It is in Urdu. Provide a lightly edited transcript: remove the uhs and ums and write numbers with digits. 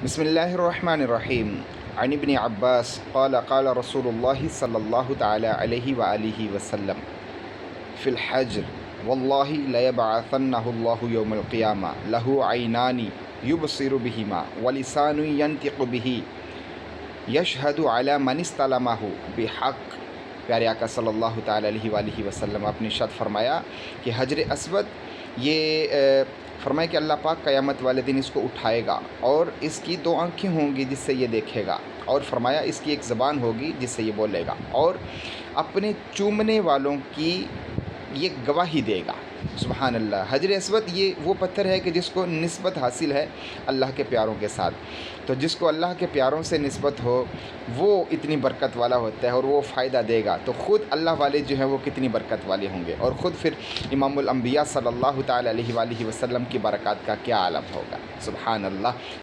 بسم اللہ الرحمن الرحیم عن ابن عباس قال قال رسول اللہ صلی اللہ تعالی علیہ وآلہ وسلم فی الحجر واللہ لیبعثنہ اللہ یوم القیامہ لہ عینان یبصر بہما ولسان ینطق بہ یشہد علی من استلمہ بحق۔ پیارے آقا صلی اللہ تعالی علیہ وآلہ وسلم آپ نے ارشاد فرمایا کہ حجر اسود یہ فرمایا کہ اللہ پاک قیامت والے دن اس کو اٹھائے گا اور اس کی دو آنکھیں ہوں گی جس سے یہ دیکھے گا، اور فرمایا اس کی ایک زبان ہوگی جس سے یہ بولے گا، اور اپنے چومنے والوں کی یہ گواہی دے گا۔ سبحان اللہ۔ حجر اسود یہ وہ پتھر ہے کہ جس کو نسبت حاصل ہے اللہ کے پیاروں کے ساتھ، تو جس کو اللہ کے پیاروں سے نسبت ہو وہ اتنی برکت والا ہوتا ہے اور وہ فائدہ دے گا، تو خود اللہ والے جو ہیں وہ کتنی برکت والے ہوں گے، اور خود پھر امام الانبیاء صلی اللہ تعالی علیہ وآلہ وسلم کی برکات کا کیا عالم ہوگا۔ سبحان اللہ۔